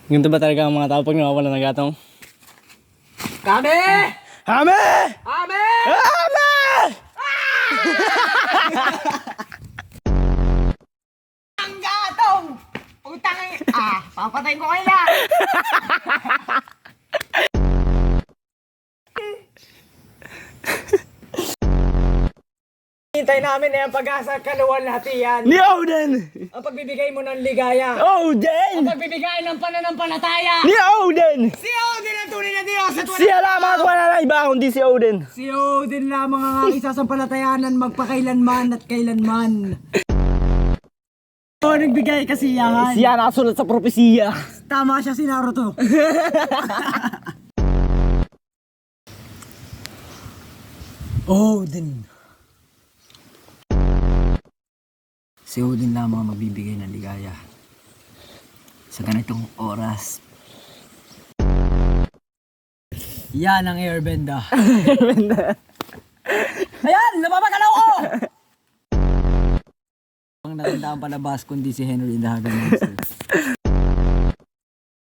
Ganito ba talaga ang mga tao pag nawawala ng gatong? Kami! Hame! Kami! Hame! Ang gatong! Utang papatayin ko kayo lahat! Hintay namin na yung pag-asa at kaluwalhatian. Ni Odin! Ang pagbibigay mo ng ligaya. Odin! Ang pagbibigay ng pananampalataya. Ni Odin! Si Odin ang tunay na Diyos at wala Siya lamang at wala na iba kundi si Odin. Si Odin lamang ang aking sasampalatayanan magpakailanman at kailanman. O nagbigay kasiyahan. Siya nakasulat sa propesiya. Tama siya si Naruto. Odin. Si Odin lamang ang magbibigay ng ligaya sa ganitong oras. Yan ang airbenda. Ayan! Napapagalaw ko! Ang natandaan palabas kundi si Henry the Hagamon.